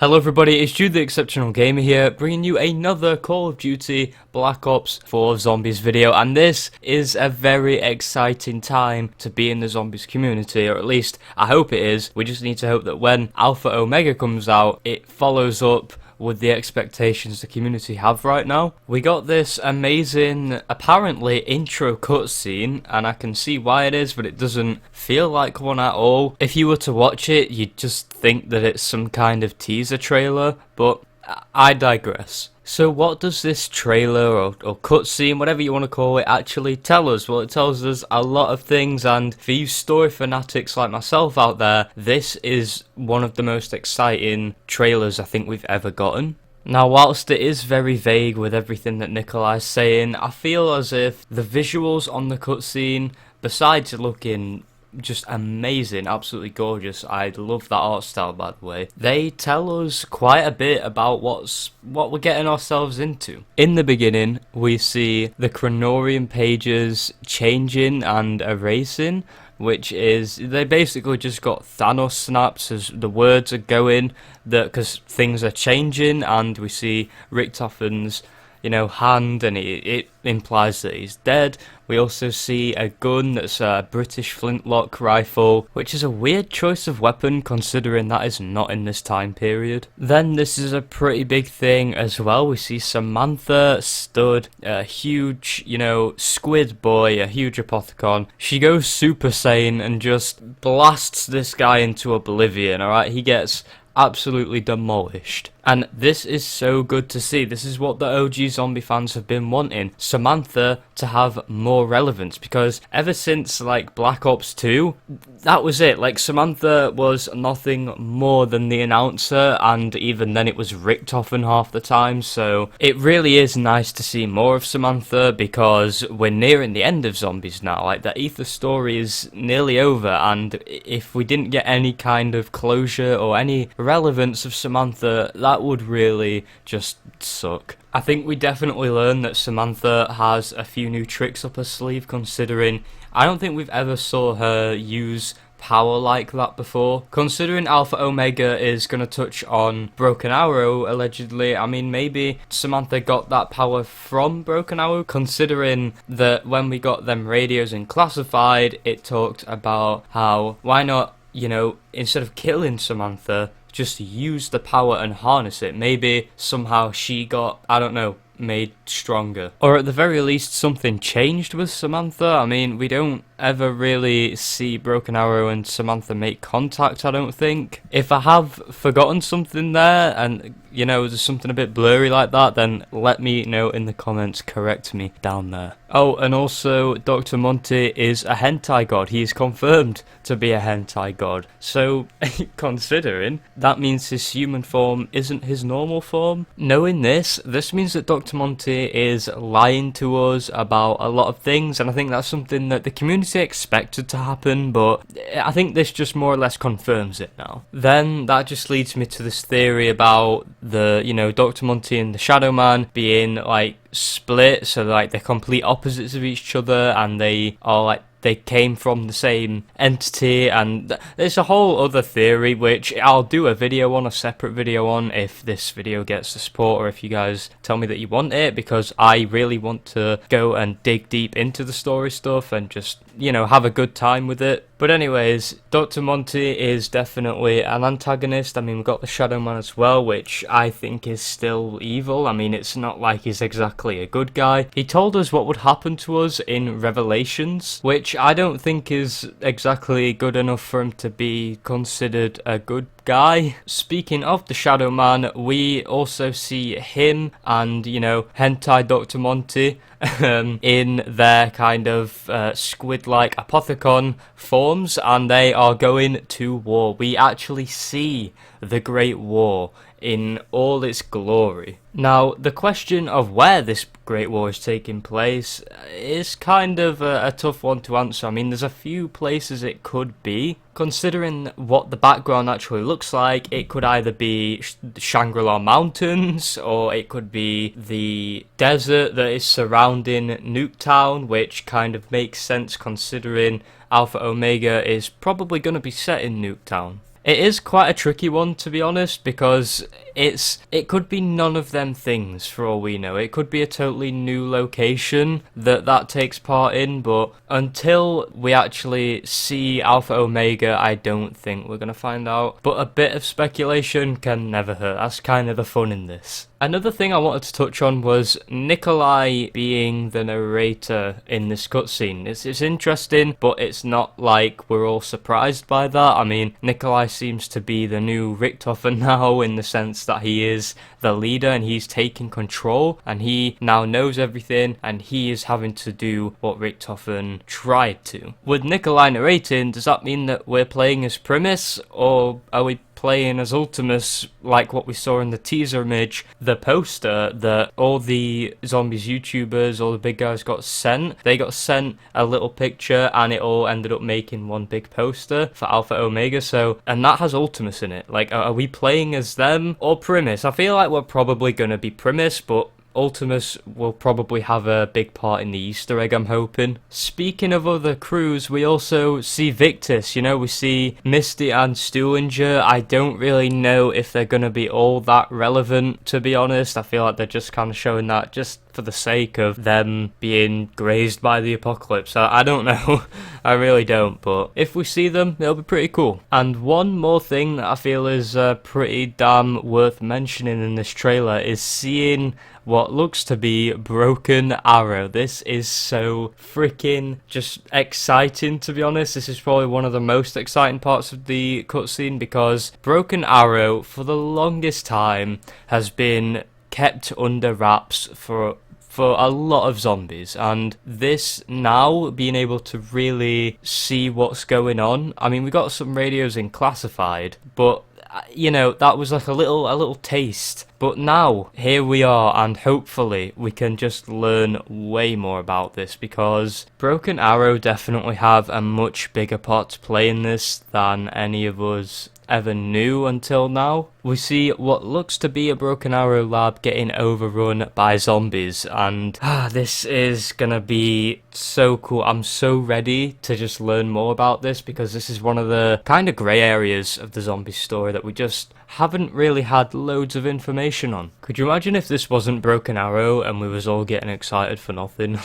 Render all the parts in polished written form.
Hello everybody, it's Jude the Exceptional Gamer here, bringing you another Call of Duty Black Ops 4 Zombies video, and this is a very exciting time to be in the Zombies community, or at least I hope it is. We just need to hope that when Alpha Omega comes out, it follows up with the expectations the community have right now. We got this amazing, apparently, intro cutscene, and I can see why it is, but it doesn't feel like one at all. If you were to watch it, you'd just think that it's some kind of teaser trailer, but I digress. So what does this trailer or cutscene, whatever you want to call it, actually tell us? Well, it tells us a lot of things, and for you story fanatics like myself out there, this is one of the most exciting trailers I think we've ever gotten. Now, whilst it is very vague with everything that Nikolai's saying, I feel as if the visuals on the cutscene, besides looking just amazing, absolutely gorgeous, I love that art style by the way, they tell us quite a bit about what we're getting ourselves into. In the beginning, we see the Chronorium pages changing and erasing, which is, they basically just got Thanos snaps as the words are going, because things are changing, and we see Richtofen's hand, and it implies that he's dead. We also see a gun that's a British flintlock rifle, which is a weird choice of weapon considering that is not in this time period. Then this is a pretty big thing as well. We see Samantha stood, a huge, squid boy, a huge Apothicon. She goes Super Saiyan and just blasts this guy into oblivion, alright? He gets absolutely demolished. And this is so good to see. This is what the OG zombie fans have been wanting. Samantha to have more relevance, because ever since like Black Ops 2, that was it. Like, Samantha was nothing more than the announcer, and even then it was Richtofen half the time. So it really is nice to see more of Samantha, because we're nearing the end of Zombies now. Like, the Aether story is nearly over, and if we didn't get any kind of closure or any relevance of Samantha, that would really just suck. I think we definitely learned that Samantha has a few new tricks up her sleeve, considering I don't think we've ever saw her use power like that before. Considering Alpha Omega is going to touch on Broken Arrow, allegedly, I mean, maybe Samantha got that power from Broken Arrow, considering that when we got them radios in Classified, it talked about how, why not, instead of killing Samantha, just use the power and harness it. Maybe somehow she got, I don't know, made stronger. Or at the very least, something changed with Samantha. I mean, we don't ever really see Broken Arrow and Samantha make contact, I don't think. If I have forgotten something there, and there's something a bit blurry like that, then let me know in the comments, correct me down there. Oh, and also, Dr. Monty is a hentai god. He is confirmed to be a hentai god. So, considering, that means his human form isn't his normal form. Knowing this means that Dr. Monty is lying to us about a lot of things, and I think that's something that the community expected to happen, but I think this just more or less confirms it now. Then, that just leads me to this theory about the, Dr. Monty and the Shadow Man being, like, split, so like they're complete opposites of each other, and they are like, they came from the same entity, and there's a whole other theory which I'll do a video on, a separate video on, if this video gets the support, or if you guys tell me that you want it, because I really want to go and dig deep into the story stuff and just, have a good time with it. But anyways, Dr. Monty is definitely an antagonist. I mean, we've got the Shadow Man as well, which I think is still evil. I mean, it's not like he's exactly a good guy. He told us what would happen to us in Revelations, which I don't think is exactly good enough for him to be considered a good guy. Speaking of the Shadow Man, we also see him and, hentai Dr. Monty in their kind of squid-like Apothicon forms, and they are going to war. We actually see the Great War in all its glory. Now, the question of where this Great War is taking place is kind of a tough one to answer. I mean, there's a few places it could be. Considering what the background actually looks like, it could either be Shangri-La Mountains, or it could be the desert that is surrounding Nuketown, which kind of makes sense considering Alpha Omega is probably going to be set in Nuketown. It is quite a tricky one, to be honest, because it could be none of them things for all we know. It could be a totally new location that takes part in, but until we actually see Alpha Omega, I don't think we're gonna find out. But a bit of speculation can never hurt. That's kind of the fun in this. Another thing I wanted to touch on was Nikolai being the narrator in this cutscene. It's interesting, but it's not like we're all surprised by that. I mean, Nikolai seems to be the new Richtofen now, in the sense that he is the leader and he's taking control, and he now knows everything, and he is having to do what Richtofen tried to. With Nikolai narrating, does that mean that we're playing as Primus, or are we playing as Ultimus, like what we saw in the teaser image, the poster that all the zombies YouTubers, all the big guys got sent? They got sent a little picture and it all ended up making one big poster for Alpha Omega, and that has Ultimus in it. Like, are we playing as them or Primus? I feel like we're probably gonna be Primus, but Ultimus will probably have a big part in the Easter egg, I'm hoping. Speaking of other crews, we also see Victus, we see Misty and Stuhlinger. I don't really know if they're going to be all that relevant, to be honest. I feel like they're just kind of showing that just for the sake of them being grazed by the apocalypse. I don't know. I really don't, but if we see them, it'll be pretty cool. And one more thing that I feel is pretty damn worth mentioning in this trailer is seeing what looks to be Broken Arrow. This is so freaking just exciting, to be honest. This is probably one of the most exciting parts of the cutscene, because Broken Arrow for the longest time has been kept under wraps for a lot of zombies, and this now being able to really see what's going on. I mean, we got some radios in classified, but that was like a little taste. But now, here we are, and hopefully we can just learn way more about this, because Broken Arrow definitely have a much bigger part to play in this than any of us ever knew until now. We see what looks to be a Broken Arrow lab getting overrun by zombies, and this is gonna be so cool. I'm so ready to just learn more about this, because this is one of the kind of grey areas of the zombie story that we just haven't really had loads of information on. Could you imagine if this wasn't Broken Arrow and we was all getting excited for nothing?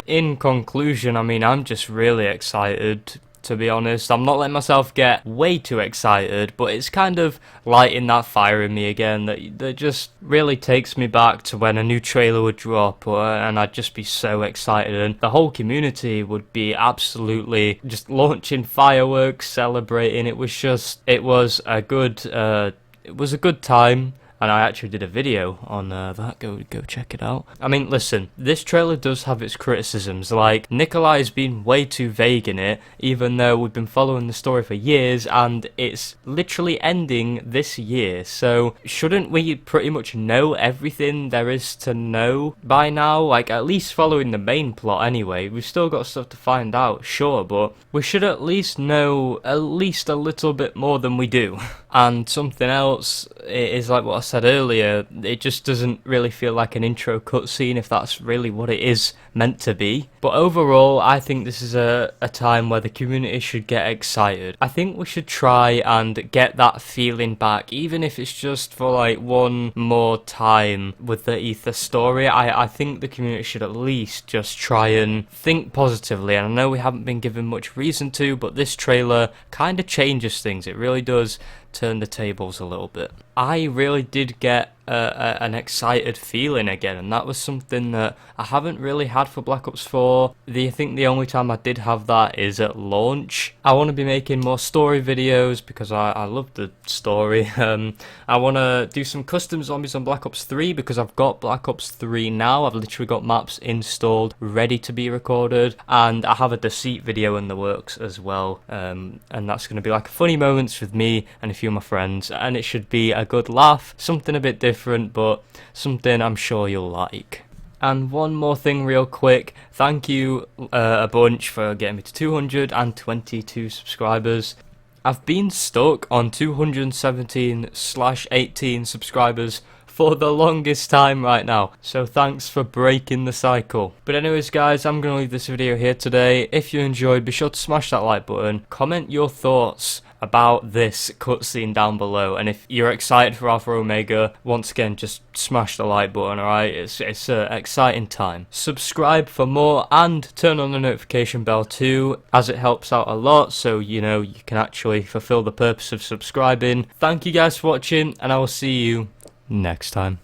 In conclusion, I mean, I'm just really excited, to be honest. I'm not letting myself get way too excited, but it's kind of lighting that fire in me again that just really takes me back to when a new trailer would drop, and I'd just be so excited, and the whole community would be absolutely just launching fireworks, celebrating. It was a good time. And I actually did a video on that. Go check it out. I mean, listen, this trailer does have its criticisms. Like, Nikolai has been way too vague in it, even though we've been following the story for years, and it's literally ending this year. So, shouldn't we pretty much know everything there is to know by now? Like, at least following the main plot anyway. We've still got stuff to find out, sure, but we should at least know at least a little bit more than we do. And something else is like what I said earlier, it just doesn't really feel like an intro cutscene, if that's really what it is meant to be. But overall, I think this is a time where the community should get excited. I think we should try and get that feeling back, even if it's just for like one more time with the Aether story. I think the community should at least just try and think positively, and I know we haven't been given much reason to, but this trailer kind of changes things. It really does turn the tables a little bit. I really did get an excited feeling again, and that was something that I haven't really had for Black Ops 4. I think the only time I did have that is at launch. I want to be making more story videos because I love the story. I want to do some custom zombies on Black Ops 3 because I've got Black Ops 3 now. I've literally got maps installed, ready to be recorded, and I have a Deceit video in the works as well. And that's going to be like funny moments with me and a few of my friends, and it should be a good laugh, something a bit different, but something I'm sure you'll like. And one more thing real quick, thank you a bunch for getting me to 222 subscribers. I've been stuck on 217/18 subscribers for the longest time right now, so thanks for breaking the cycle. But anyways guys, I'm going to leave this video here today. If you enjoyed, be sure to smash that like button, comment your thoughts about this cutscene down below. And if you're excited for Alpha Omega, once again, just smash the like button, alright? It's an exciting time. Subscribe for more and turn on the notification bell too, as it helps out a lot, so you know you can actually fulfill the purpose of subscribing. Thank you guys for watching, and I will see you next time.